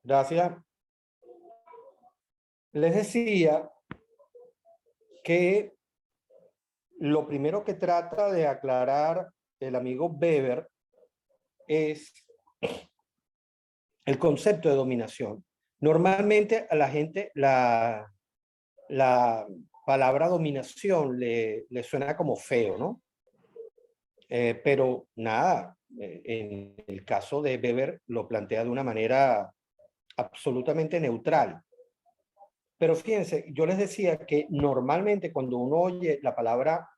Gracias. Les decía que lo primero que trata de aclarar el amigo Weber es el concepto de dominación. Normalmente a la gente la palabra dominación le suena como feo, ¿no? Pero nada, en el caso de Weber lo plantea de una manera absolutamente neutral. Pero fíjense, yo les decía que normalmente cuando uno oye la palabra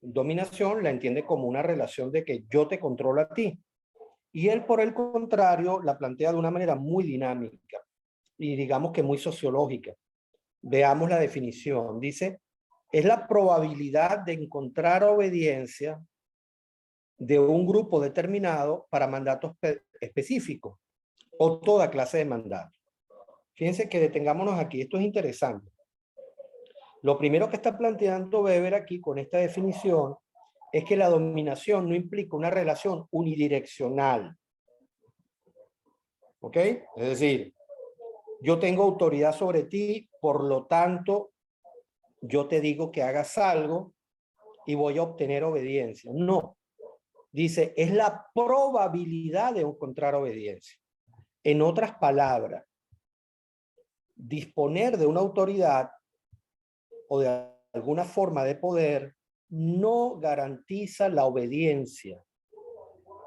dominación, la entiende como una relación de que yo te controlo a ti. Y él, por el contrario, la plantea de una manera muy dinámica y digamos que muy sociológica. Veamos la definición. Dice, es la probabilidad de encontrar obediencia de un grupo determinado para mandatos específicos o toda clase de mandatos. Fíjense que detengámonos aquí, esto es interesante. Lo primero que está planteando Weber aquí con esta definición es que la dominación no implica una relación unidireccional. ¿Ok? Es decir, yo tengo autoridad sobre ti, por lo tanto, yo te digo que hagas algo y voy a obtener obediencia. No. Dice, es la probabilidad de encontrar obediencia. En otras palabras, disponer de una autoridad o de alguna forma de poder no garantiza la obediencia.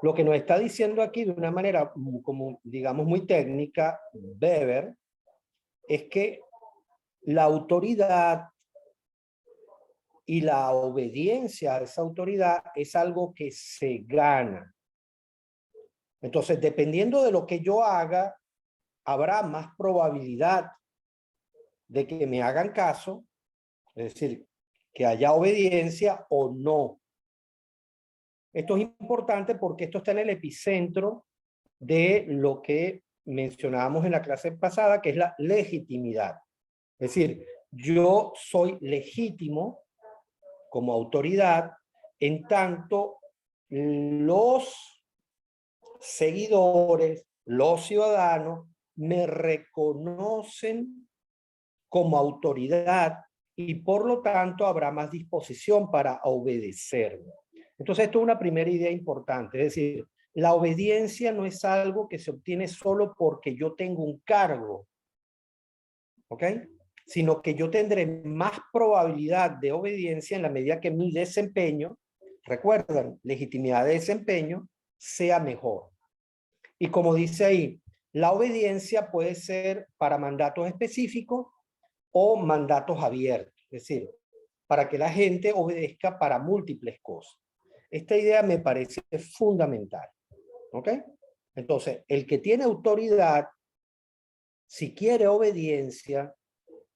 Lo que nos está diciendo aquí de una manera como digamos muy técnica Weber es que la autoridad y la obediencia a esa autoridad es algo que se gana. Entonces, dependiendo de lo que yo haga, habrá más probabilidad de que me hagan caso, es decir, que haya obediencia o no. Esto es importante porque esto está en el epicentro de lo que mencionábamos en la clase pasada, que es la legitimidad. Es decir, yo soy legítimo como autoridad en tanto los seguidores, los ciudadanos, me reconocen como autoridad y por lo tanto habrá más disposición para obedecerme. Entonces esto es una primera idea importante, es decir, la obediencia no es algo que se obtiene solo porque yo tengo un cargo, ¿ok? Sino que yo tendré más probabilidad de obediencia en la medida que mi desempeño, recuerdan, legitimidad de desempeño, sea mejor. Y como dice ahí, la obediencia puede ser para mandatos específicos o mandatos abiertos, es decir, para que la gente obedezca para múltiples cosas. Esta idea me parece fundamental, ¿ok? Entonces, el que tiene autoridad, si quiere obediencia,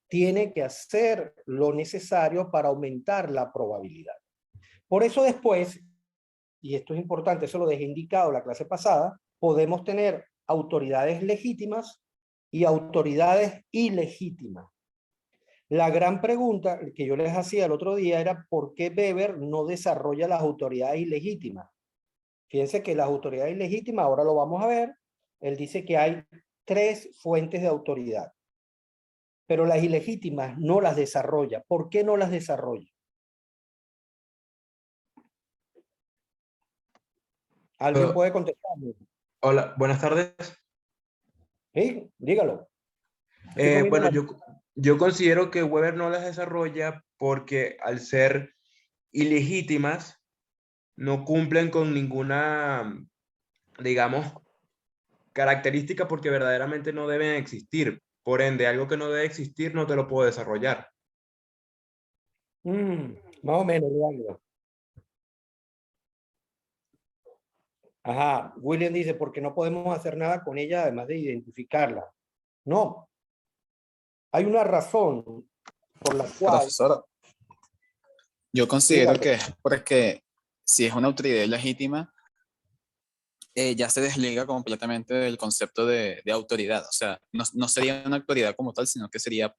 tiene que hacer lo necesario para aumentar la probabilidad. Por eso después, y esto es importante, eso lo dejé indicado la clase pasada, podemos tener autoridades legítimas y autoridades ilegítimas. La gran pregunta que yo les hacía el otro día era ¿por qué Weber no desarrolla las autoridades ilegítimas? Fíjense que las autoridades ilegítimas, ahora lo vamos a ver, él dice que hay 3 fuentes de autoridad, pero las ilegítimas no las desarrolla. ¿Por qué no las desarrolla? ¿Alguien puede contestarme? Hola, buenas tardes. ¿Sí? Dígalo. Estoy comiendo Bueno, yo considero que Weber no las desarrolla porque al ser ilegítimas no cumplen con ninguna, digamos, característica porque verdaderamente no deben existir. Por ende, algo que no debe existir no te lo puedo desarrollar. Más o menos, dígalo. Ajá, William dice, porque no podemos hacer nada con ella además de identificarla. No, hay una razón por la cual... Profesor, yo considero Dígame. que es porque si es una autoridad legítima, ya se desliga completamente del concepto de autoridad. O sea, no sería una autoridad como tal, sino que sería,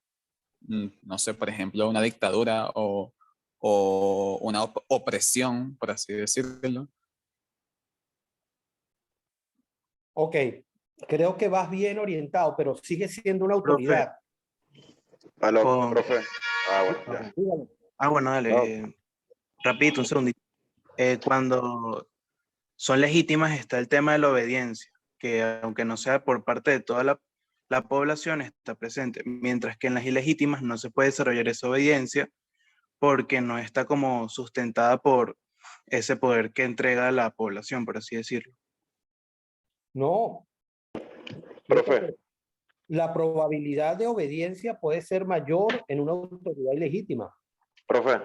no sé, por ejemplo, una dictadura o una opresión, por así decirlo. Ok, creo que vas bien orientado, pero sigue siendo una autoridad. Aló, Con- profe. Ah, bueno, ya. Dígalo. Bueno, dale. No. Rapidito, un segundito. Cuando son legítimas está el tema de la obediencia, que aunque no sea por parte de toda la población, está presente, mientras que en las ilegítimas no se puede desarrollar esa obediencia porque no está como sustentada por ese poder que entrega la población, por así decirlo. No. Profe. La probabilidad de obediencia puede ser mayor en una autoridad ilegítima. Profe,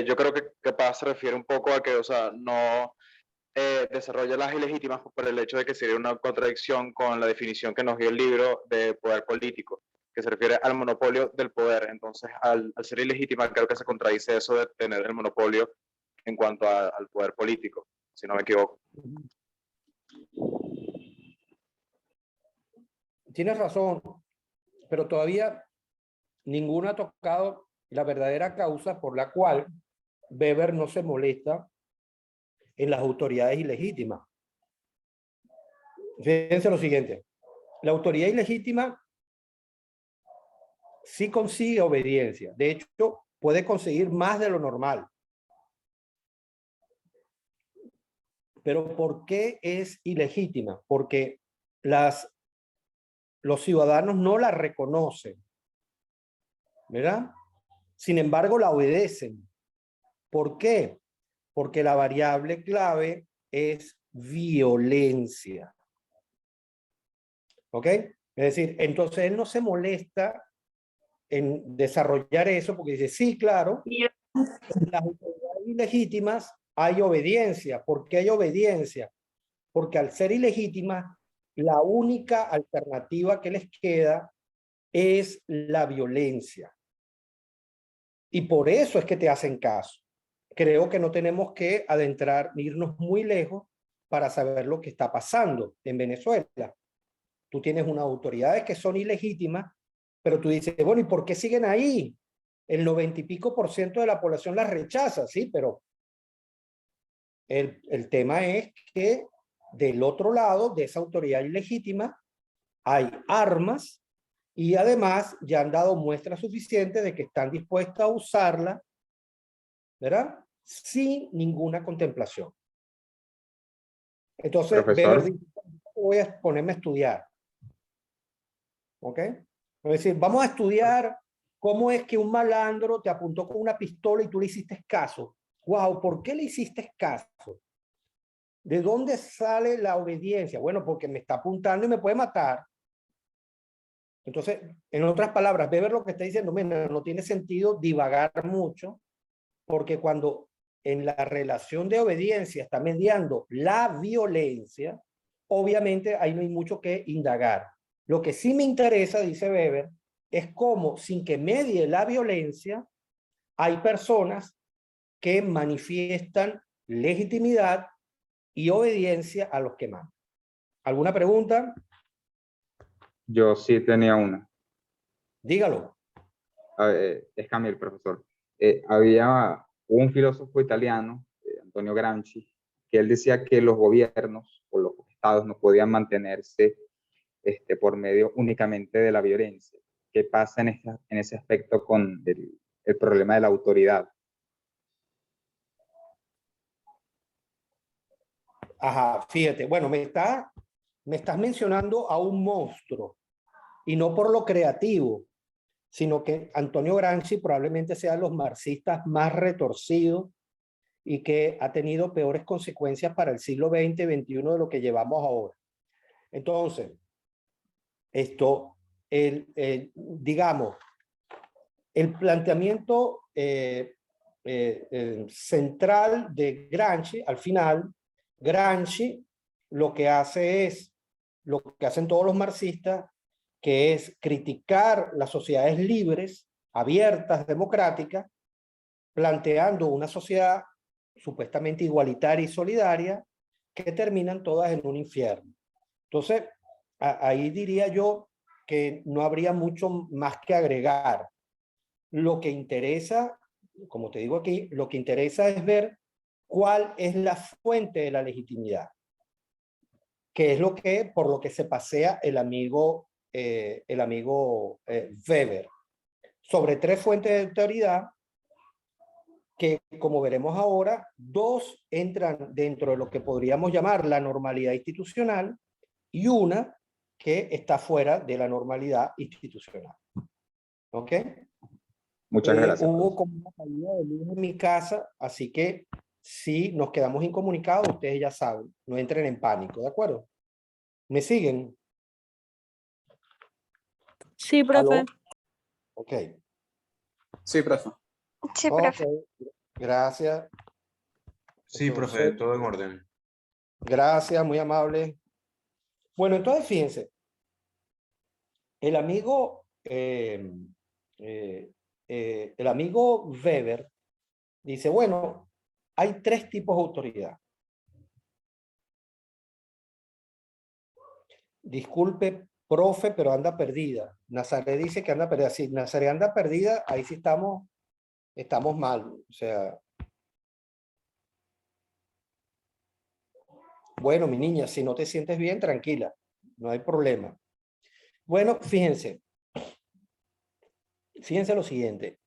yo creo que Paz se refiere un poco a que, o sea, no desarrolla las ilegítimas por el hecho de que sería una contradicción con la definición que nos dio el libro de poder político, que se refiere al monopolio del poder. Entonces, al ser ilegítima, creo que se contradice eso de tener el monopolio en cuanto al poder político, si no me equivoco. Tienes razón, pero todavía ninguno ha tocado la verdadera causa por la cual Weber no se molesta en las autoridades ilegítimas. Fíjense lo siguiente, la autoridad ilegítima sí consigue obediencia, de hecho puede conseguir más de lo normal. Pero ¿por qué es ilegítima? Porque los ciudadanos no la reconocen, ¿verdad? Sin embargo, la obedecen. ¿Por qué? Porque la variable clave es violencia. ¿Ok? Es decir, entonces él no se molesta en desarrollar eso porque dice, sí, claro, en las autoridades ilegítimas hay obediencia. ¿Por qué hay obediencia? Porque al ser ilegítimas, la única alternativa que les queda es la violencia. Y por eso es que te hacen caso. Creo que no tenemos que irnos muy lejos para saber lo que está pasando en Venezuela. Tú tienes unas autoridades que son ilegítimas, pero tú dices, bueno, ¿y por qué siguen ahí? El 90 y pico % de la población las rechaza, sí, pero el tema es que del otro lado de esa autoridad ilegítima hay armas y además ya han dado muestras suficientes de que están dispuestos a usarla, ¿verdad? Sin ninguna contemplación. Entonces, Profesor. Weber dice, voy a ponerme a estudiar. ¿Ok? Es decir, vamos a estudiar cómo es que un malandro te apuntó con una pistola y tú le hiciste caso. Wow, ¿por qué le hiciste caso? ¿De dónde sale la obediencia? Bueno, porque me está apuntando y me puede matar. Entonces, en otras palabras, Weber lo que está diciendo, mira, no tiene sentido divagar mucho, porque cuando en la relación de obediencia está mediando la violencia, obviamente ahí no hay mucho que indagar. Lo que sí me interesa, dice Weber, es cómo, sin que medie la violencia, hay personas que manifiestan legitimidad y obediencia a los que mandan. ¿Alguna pregunta? Yo sí tenía una. Dígalo. Es Camil, profesor. Había un filósofo italiano, Antonio Gramsci, que él decía que los gobiernos o los estados no podían mantenerse por medio únicamente de la violencia. ¿Qué pasa en ese aspecto con el problema de la autoridad? Ajá, fíjate, bueno, me estás mencionando a un monstruo, y no por lo creativo, sino que Antonio Gramsci probablemente sea de los marxistas más retorcidos y que ha tenido peores consecuencias para el siglo XX y XXI de lo que llevamos ahora. Entonces, digamos, el planteamiento central de Gramsci, al final, Gramsci lo que hace es lo que hacen todos los marxistas, que es criticar las sociedades libres, abiertas, democráticas, planteando una sociedad supuestamente igualitaria y solidaria, que terminan todas en un infierno. Entonces, ahí diría yo que no habría mucho más que agregar. Lo que interesa, como te digo aquí, lo que interesa es ver cuál es la fuente de la legitimidad. que es por lo que se pasea el amigo Weber, sobre 3 fuentes de autoridad que, como veremos ahora, 2 entran dentro de lo que podríamos llamar la normalidad institucional y una que está fuera de la normalidad institucional. ¿Ok? Muchas gracias. Hubo como una caída de luz en mi casa, así que si nos quedamos incomunicados, ustedes ya saben, no entren en pánico, ¿de acuerdo? ¿Me siguen? Sí, profe. ¿Aló? Ok. Sí, profe. Sí, Ok, profe. gracias. Sí, profe, Entonces, todo en orden. gracias, muy amable. Bueno, entonces fíjense, el amigo Weber dice, bueno, hay 3 tipos de autoridad. Disculpe, profe, pero anda perdida. Nazaret dice que anda perdida. Si Nazaret anda perdida, ahí sí estamos mal. O sea, bueno, mi niña, si no te sientes bien, tranquila, no hay problema. Bueno, fíjense lo siguiente.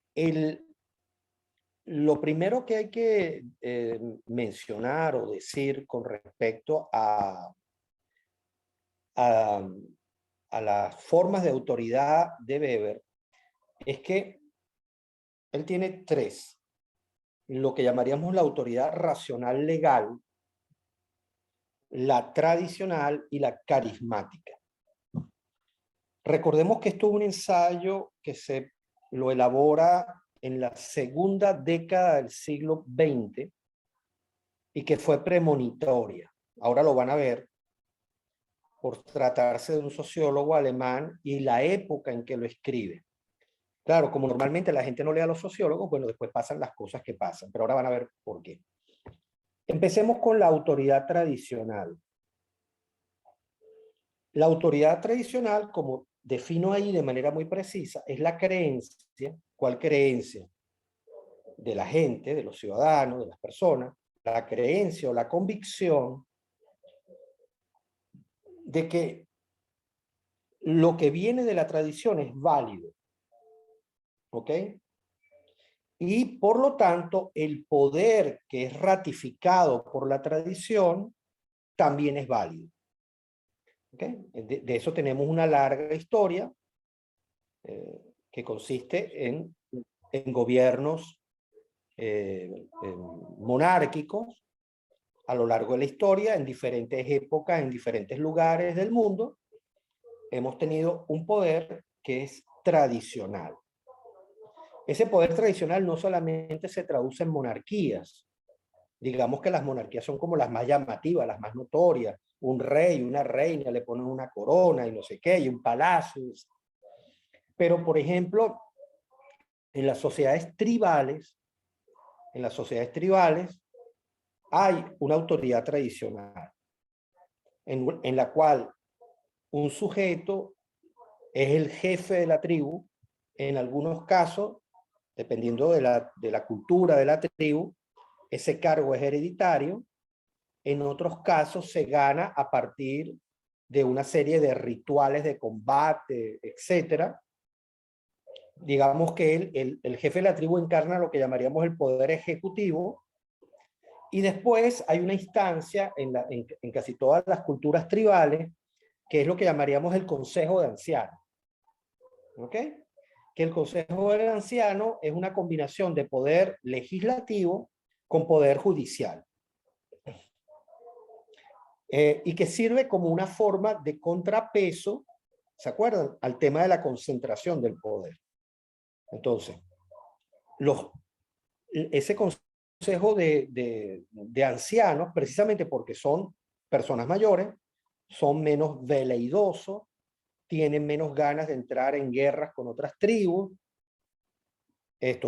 Lo primero que hay que mencionar o decir con respecto a las formas de autoridad de Weber es que él tiene 3. Lo que llamaríamos la autoridad racional legal, la tradicional y la carismática. Recordemos que esto es un ensayo que se lo elabora en la segunda década del siglo XX y que fue premonitoria. Ahora lo van a ver por tratarse de un sociólogo alemán y la época en que lo escribe. Claro, como normalmente la gente no lee a los sociólogos, bueno, después pasan las cosas que pasan, pero ahora van a ver por qué. Empecemos con la autoridad tradicional. La autoridad tradicional, como defino ahí de manera muy precisa, es la creencia. ¿Cuál creencia? De la gente, de los ciudadanos, de las personas, la creencia o la convicción de que lo que viene de la tradición es válido. ¿Ok? Y por lo tanto, el poder que es ratificado por la tradición también es válido. ¿Okay? De eso tenemos una larga historia que consiste en gobiernos monárquicos a lo largo de la historia, en diferentes épocas, en diferentes lugares del mundo. Hemos tenido un poder que es tradicional. Ese poder tradicional no solamente se traduce en monarquías. Digamos que las monarquías son como las más llamativas, las más notorias. Un rey, una reina, le ponen una corona y no sé qué, y un palacio. Pero, por ejemplo, en las sociedades tribales hay una autoridad tradicional en la cual un sujeto es el jefe de la tribu. En algunos casos, dependiendo de la cultura de la tribu, ese cargo es hereditario. En otros casos se gana a partir de una serie de rituales de combate, etcétera. Digamos que el jefe de la tribu encarna lo que llamaríamos el poder ejecutivo, y después hay una instancia en casi todas las culturas tribales que es lo que llamaríamos el consejo de ancianos. ¿Ok? Que el consejo de ancianos es una combinación de poder legislativo con poder judicial. Y que sirve como una forma de contrapeso, ¿se acuerdan? Al tema de la concentración del poder. Entonces, ese consejo de ancianos, precisamente porque son personas mayores, son menos veleidosos, tienen menos ganas de entrar en guerras con otras tribus,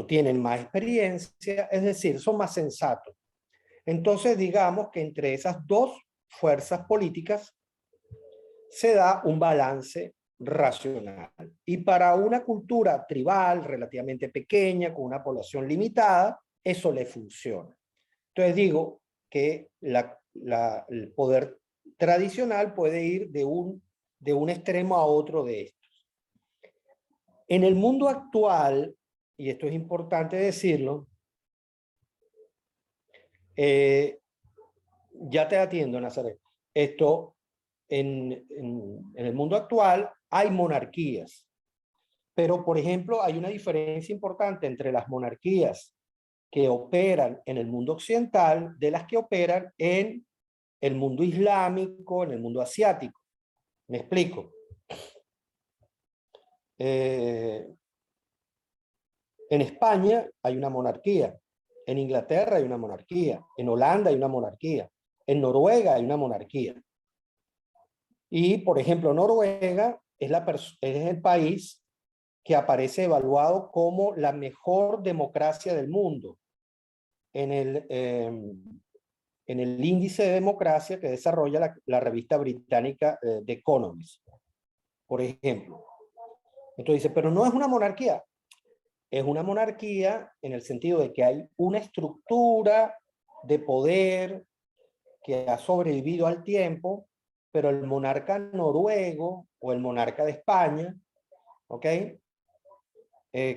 tienen más experiencia, es decir, son más sensatos. Entonces, digamos que entre esas 2 fuerzas políticas se da un balance racional. Y para una cultura tribal relativamente pequeña, con una población limitada, eso le funciona. Entonces digo que el poder tradicional puede ir de un extremo a otro de estos. En el mundo actual, y esto es importante decirlo, ya te atiendo, Nazaret. Esto, en el mundo actual hay monarquías, pero por ejemplo hay una diferencia importante entre las monarquías que operan en el mundo occidental de las que operan en el mundo islámico, en el mundo asiático. Me explico. En España hay una monarquía, en Inglaterra hay una monarquía, en Holanda hay una monarquía, en Noruega hay una monarquía. Y, por ejemplo, Noruega es el país que aparece evaluado como la mejor democracia del mundo en el índice de democracia que desarrolla la revista británica The Economist, por ejemplo. Entonces dice, pero no es una monarquía. Es una monarquía en el sentido de que hay una estructura de poder que ha sobrevivido al tiempo, pero el monarca noruego o el monarca de España, ¿ok?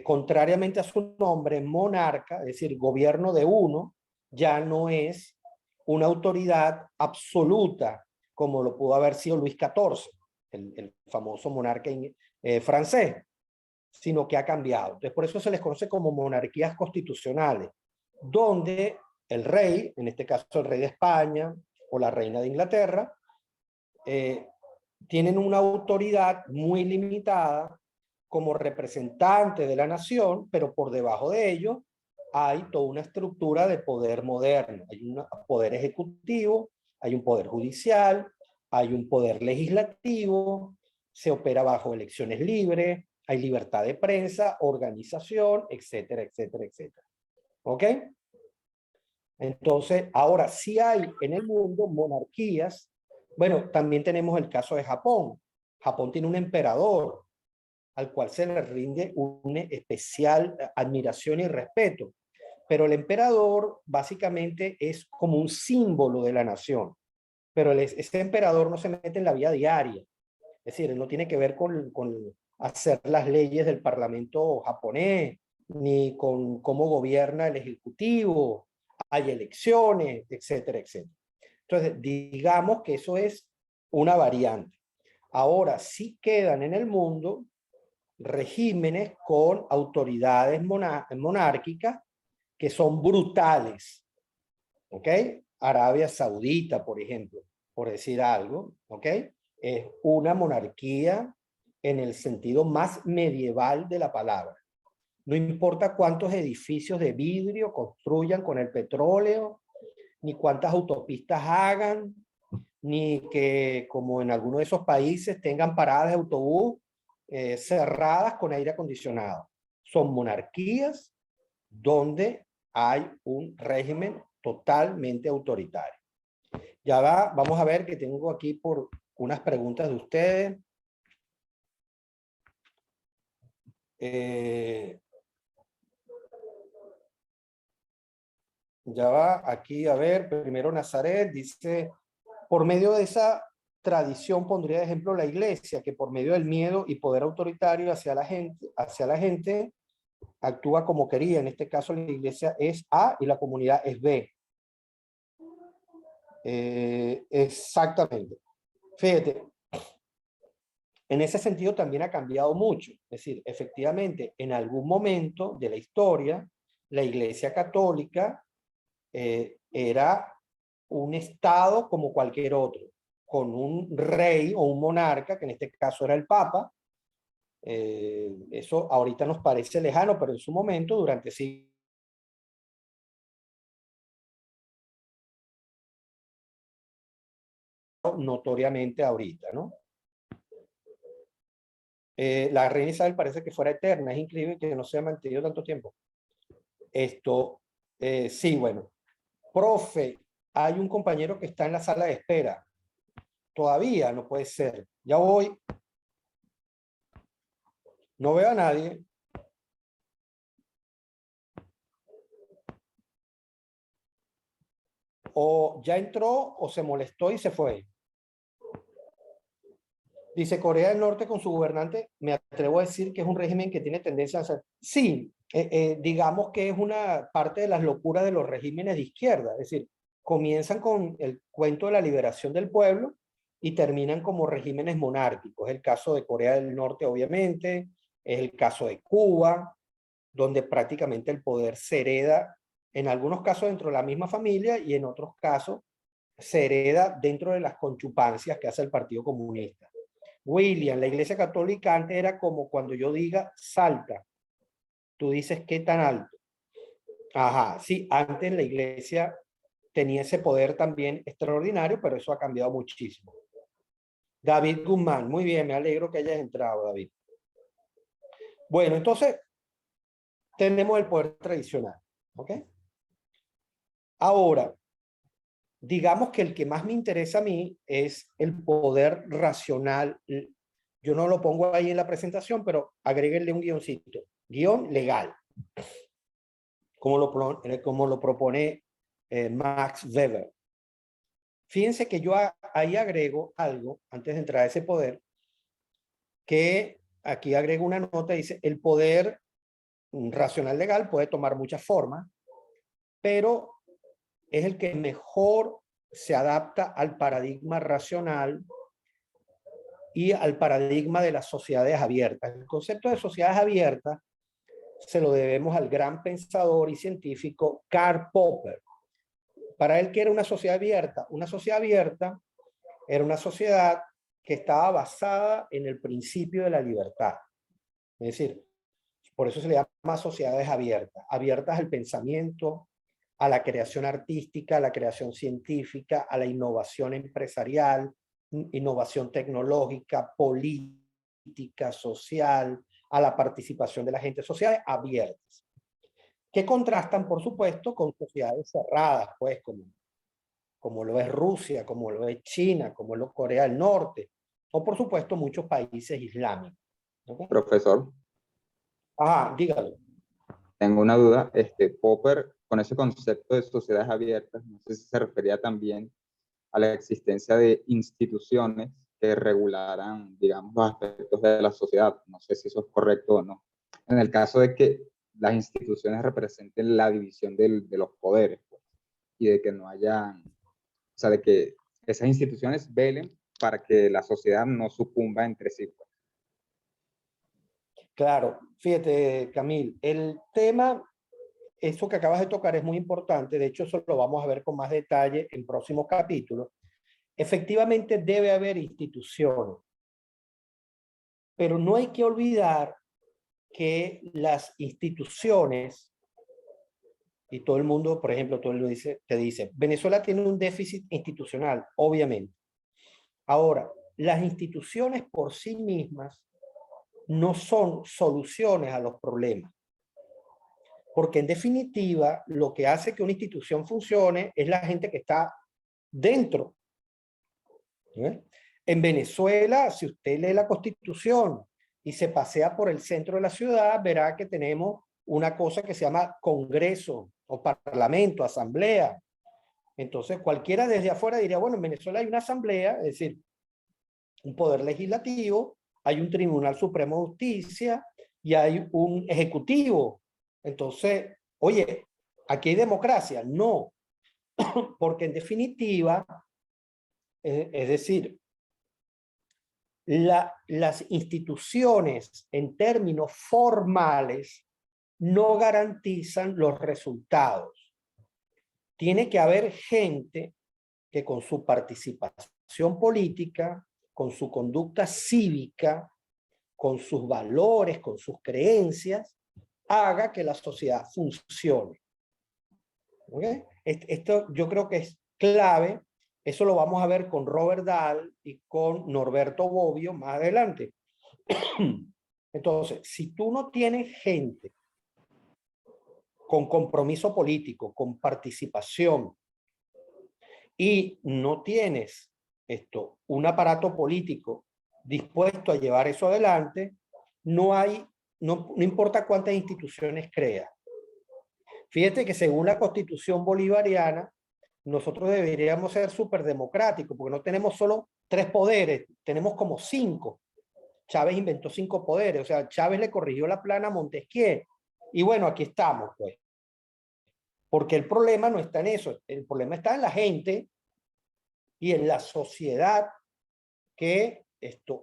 Contrariamente a su nombre, monarca, es decir, gobierno de uno, ya no es una autoridad absoluta como lo pudo haber sido Luis XIV, el famoso monarca francés, sino que ha cambiado. Entonces, por eso se les conoce como monarquías constitucionales, donde el rey, en este caso el rey de España o la reina de Inglaterra, tienen una autoridad muy limitada como representante de la nación, pero por debajo de ello hay toda una estructura de poder moderno. Hay un poder ejecutivo, hay un poder judicial, hay un poder legislativo, se opera bajo elecciones libres, hay libertad de prensa, organización, etcétera, etcétera, etcétera. ¿Ok? Entonces, ahora sí hay en el mundo monarquías. Bueno, también tenemos el caso de Japón. Japón tiene un emperador al cual se le rinde una especial admiración y respeto. Pero el emperador básicamente es como un símbolo de la nación. Pero ese emperador no se mete en la vida diaria. Es decir, no tiene que ver con hacer las leyes del parlamento japonés, ni con cómo gobierna el ejecutivo, hay elecciones, etcétera, etcétera. Entonces, digamos que eso es una variante. Ahora, sí quedan en el mundo regímenes con autoridades monárquicas que son brutales. ¿Ok? Arabia Saudita, por ejemplo, por decir algo, ¿ok? Es una monarquía en el sentido más medieval de la palabra. No importa cuántos edificios de vidrio construyan con el petróleo, ni cuántas autopistas hagan, ni que, como en algunos de esos países, tengan paradas de autobús cerradas con aire acondicionado. Son monarquías donde hay un régimen totalmente autoritario. Ya vamos a ver que tengo aquí por unas preguntas de ustedes. Ya va aquí, a ver, primero Nazaret dice, por medio de esa tradición pondría de ejemplo la iglesia, que por medio del miedo y poder autoritario hacia la gente actúa como quería. En este caso la iglesia es A y la comunidad es B. Exactamente. Fíjate, en ese sentido también ha cambiado mucho. Es decir, efectivamente, en algún momento de la historia, la iglesia católica era un estado como cualquier otro, con un rey o un monarca, que en este caso era el papa. Eso ahorita nos parece lejano, pero en su momento, durante siglos, notoriamente ahorita, ¿no? La reina Isabel parece que fuera eterna, es increíble que no se haya mantenido tanto tiempo. Esto, sí, bueno. Profe, hay un compañero que está en la sala de espera. Todavía no puede ser. Ya voy. No veo a nadie. O ya entró o se molestó y se fue. Dice Corea del Norte con su gobernante, me atrevo a decir que es un régimen que tiene tendencia a ser, sí, digamos que es una parte de las locuras de los regímenes de izquierda, es decir, comienzan con el cuento de la liberación del pueblo y terminan como regímenes monárquicos. Es el caso de Corea del Norte, obviamente, es el caso de Cuba, donde prácticamente el poder se hereda, en algunos casos dentro de la misma familia y en otros casos se hereda dentro de las conchupancias que hace el Partido Comunista. William, la Iglesia Católica antes era como cuando yo diga salta, tú dices qué tan alto. Ajá, sí, antes la Iglesia tenía ese poder también extraordinario, pero eso ha cambiado muchísimo. David Guzmán, muy bien, me alegro que hayas entrado, David. Bueno, entonces tenemos el poder tradicional, ¿ok? Ahora, digamos que el que más me interesa a mí es el poder racional. Yo no lo pongo ahí en la presentación, pero agréguenle un guioncito. Guión legal. Como lo propone Max Weber. Fíjense que yo ahí agrego algo, antes de entrar a ese poder, que aquí agrego una nota, dice, el poder racional legal puede tomar muchas formas, pero es el que mejor se adapta al paradigma racional y al paradigma de las sociedades abiertas. El concepto de sociedades abiertas se lo debemos al gran pensador y científico Karl Popper. Para él, ¿qué era una sociedad abierta? Una sociedad abierta era una sociedad que estaba basada en el principio de la libertad. Es decir, por eso se le llama sociedades abiertas. Abiertas al pensamiento, a la creación artística, a la creación científica, a la innovación empresarial, innovación tecnológica, política, social, a la participación de la gente, sociedades abiertas, que contrastan, por supuesto, con sociedades cerradas, pues, como lo es Rusia, como lo es China, como lo es Corea del Norte, o por supuesto muchos países islámicos. ¿Okay? Profesor, Ajá, dígalo. tengo una duda. Popper, con ese concepto de sociedades abiertas, no sé si se refería también a la existencia de instituciones que regularan, digamos, los aspectos de la sociedad. No sé si eso es correcto o no. En el caso de que las instituciones representen la división de los poderes, pues, y de que no haya, o sea, de que esas instituciones velen para que la sociedad no sucumba entre sí, pues. Claro, fíjate, Camil, el tema, eso que acabas de tocar es muy importante, de hecho eso lo vamos a ver con más detalle en próximos capítulos. Efectivamente debe haber instituciones, pero no hay que olvidar que las instituciones, y todo el mundo, por ejemplo, todo el mundo te dice, Venezuela tiene un déficit institucional, obviamente. Ahora, las instituciones por sí mismas no son soluciones a los problemas. Porque en definitiva, lo que hace que una institución funcione es la gente que está dentro. ¿Eh? En Venezuela, si usted lee la Constitución y se pasea por el centro de la ciudad, verá que tenemos una cosa que se llama Congreso o Parlamento, Asamblea. Entonces, cualquiera desde afuera diría, bueno, en Venezuela hay una asamblea, es decir, un poder legislativo, hay un Tribunal Supremo de Justicia y hay un ejecutivo. Entonces, oye, ¿aquí hay democracia? No, porque en definitiva, es decir, las instituciones en términos formales no garantizan los resultados. Tiene que haber gente que con su participación política, con su conducta cívica, con sus valores, con sus creencias, haga que la sociedad funcione. ¿Okay? Esto yo creo que es clave. Eso lo vamos a ver con Robert Dahl y con Norberto Bobbio más adelante. Entonces, si tú no tienes gente con compromiso político, con participación, y no tienes un aparato político dispuesto a llevar eso adelante, no importa cuántas instituciones crea. Fíjate que según la Constitución bolivariana, nosotros deberíamos ser súper democráticos, porque no tenemos solo 3 poderes, tenemos como 5. Chávez inventó 5 poderes, o sea, Chávez le corrigió la plana a Montesquieu. Y bueno, aquí estamos, pues. Porque el problema no está en eso, el problema está en la gente y en la sociedad que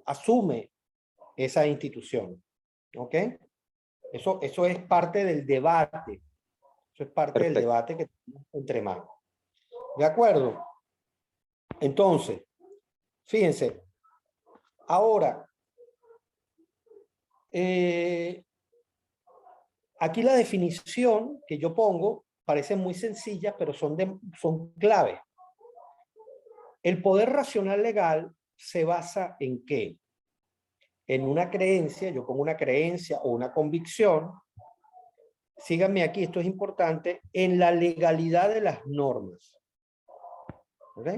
asume esa institución. ¿Ok? Eso es parte del debate. Eso es parte del Perfecto. debate que tenemos entre manos. ¿De acuerdo? Entonces, fíjense, ahora, aquí la definición que yo pongo parece muy sencilla, pero son clave. El poder racional legal se basa en ¿qué? En una creencia, yo pongo una creencia o una convicción, síganme aquí, esto es importante, en la legalidad de las normas. ¿Ok?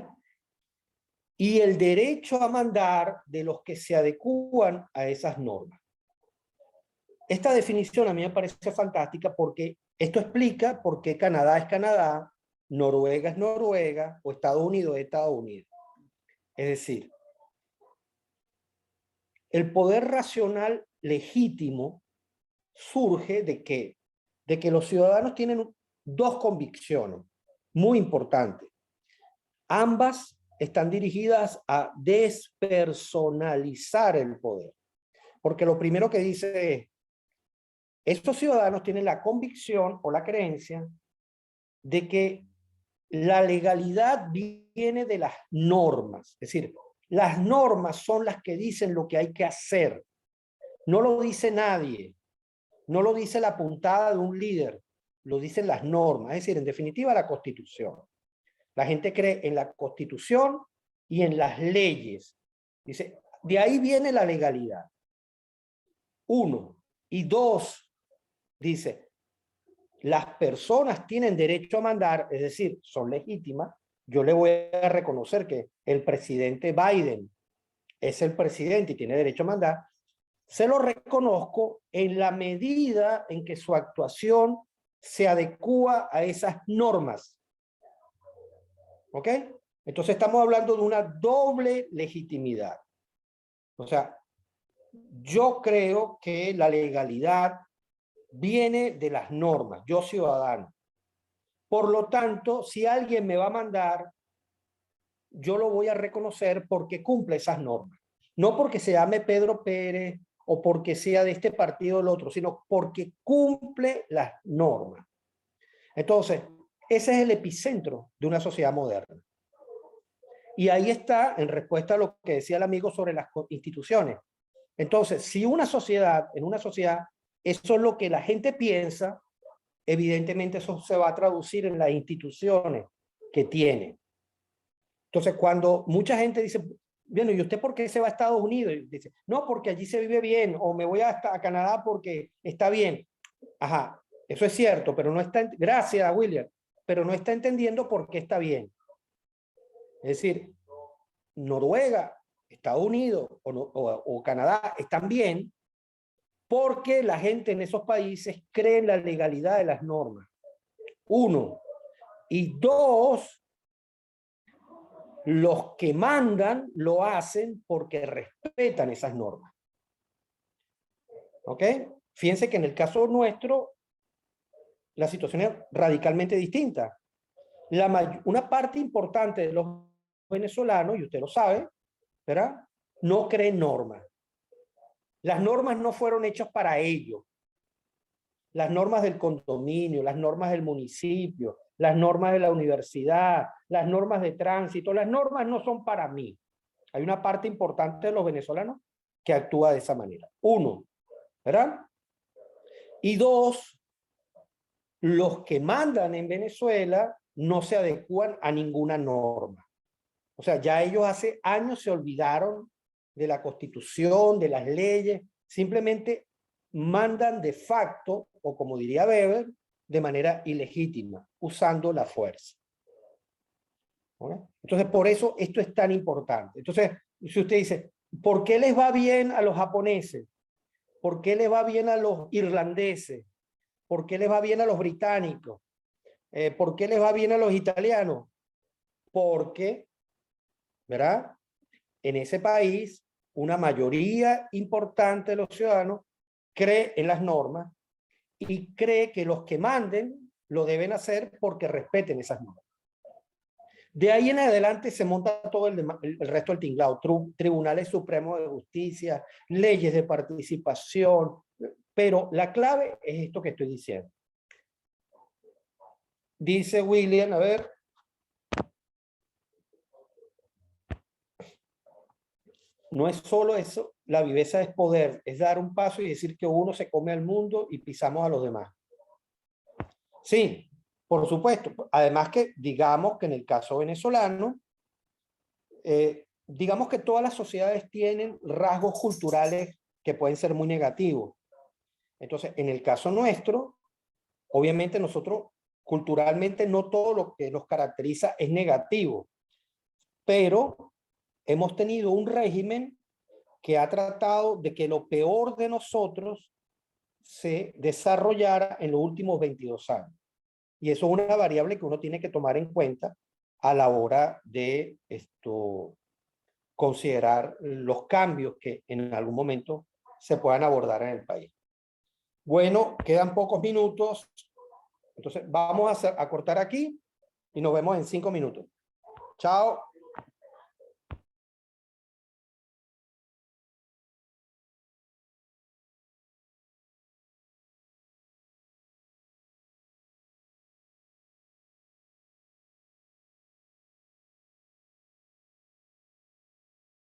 Y el derecho a mandar de los que se adecúan a esas normas. Esta definición a mí me parece fantástica porque esto explica por qué Canadá es Canadá, Noruega es Noruega o Estados Unidos es Estados Unidos. Es decir, el poder racional legítimo surge de ¿qué? De que los ciudadanos tienen 2 convicciones muy importantes. Ambas están dirigidas a despersonalizar el poder. Porque lo primero que dice es, estos ciudadanos tienen la convicción o la creencia de que la legalidad viene de las normas. Es decir, las normas son las que dicen lo que hay que hacer. No lo dice nadie. No lo dice la puntada de un líder. Lo dicen las normas. Es decir, en definitiva, la Constitución. La gente cree en la Constitución y en las leyes. Dice, de ahí viene la legalidad. 1. Y 2, dice, las personas tienen derecho a mandar, es decir, son legítimas. Yo le voy a reconocer que el presidente Biden es el presidente y tiene derecho a mandar. Se lo reconozco en la medida en que su actuación se adecúa a esas normas. ¿Ok? Entonces estamos hablando de una doble legitimidad. O sea, yo creo que la legalidad viene de las normas, yo ciudadano. Por lo tanto, si alguien me va a mandar, yo lo voy a reconocer porque cumple esas normas. No porque se llame Pedro Pérez o porque sea de este partido o del otro, sino porque cumple las normas. Entonces, ese es el epicentro de una sociedad moderna. Y ahí está, en respuesta a lo que decía el amigo sobre las instituciones. Entonces, si en una sociedad, eso es lo que la gente piensa, evidentemente eso se va a traducir en las instituciones que tiene. Entonces, cuando mucha gente dice, bueno, ¿y usted por qué se va a Estados Unidos? Y dice, no, porque allí se vive bien, o me voy a Canadá porque está bien. Ajá, eso es cierto, pero no está, gracias, William, pero no está entendiendo por qué está bien. Es decir, Noruega, Estados Unidos o Canadá están bien porque la gente en esos países cree en la legalidad de las normas. 1. Y 2, los que mandan lo hacen porque respetan esas normas. ¿Ok? Fíjense que en el caso nuestro, la situación es radicalmente distinta. Una parte importante de los venezolanos, y usted lo sabe, ¿verdad? No creen normas. Las normas no fueron hechas para ellos. Las normas del condominio, las normas del municipio, las normas de la universidad, las normas de tránsito, las normas no son para mí. Hay una parte importante de los venezolanos que actúa de esa manera. 1, ¿verdad? Y 2, los que mandan en Venezuela no se adecúan a ninguna norma. O sea, ya ellos hace años se olvidaron de la Constitución, de las leyes, simplemente mandan de facto, o como diría Weber, de manera ilegítima, usando la fuerza. ¿Okay? Entonces, por eso esto es tan importante. Entonces, si usted dice, ¿por qué les va bien a los japoneses? ¿Por qué les va bien a los irlandeses? ¿Por qué les va bien a los británicos? ¿Por qué les va bien a los italianos? porque, ¿verdad? En ese país, una mayoría importante de los ciudadanos cree en las normas y cree que los que manden lo deben hacer porque respeten esas normas. De ahí en adelante se monta todo el resto del tinglado, tribunales supremos de justicia, leyes de participación, pero la clave es esto que estoy diciendo. Dice William, a ver. No es solo eso, la viveza es poder, es dar un paso y decir que uno se come al mundo y pisamos a los demás. Sí, por supuesto. Además que digamos que en el caso venezolano, digamos que todas las sociedades tienen rasgos culturales que pueden ser muy negativos. Entonces, en el caso nuestro, obviamente nosotros culturalmente no todo lo que nos caracteriza es negativo, pero hemos tenido un régimen que ha tratado de que lo peor de nosotros se desarrollara en los últimos 22 años. Y eso es una variable que uno tiene que tomar en cuenta a la hora de considerar los cambios que en algún momento se puedan abordar en el país. Bueno, quedan pocos minutos. Entonces vamos a cortar aquí y nos vemos en 5 minutos. Chao.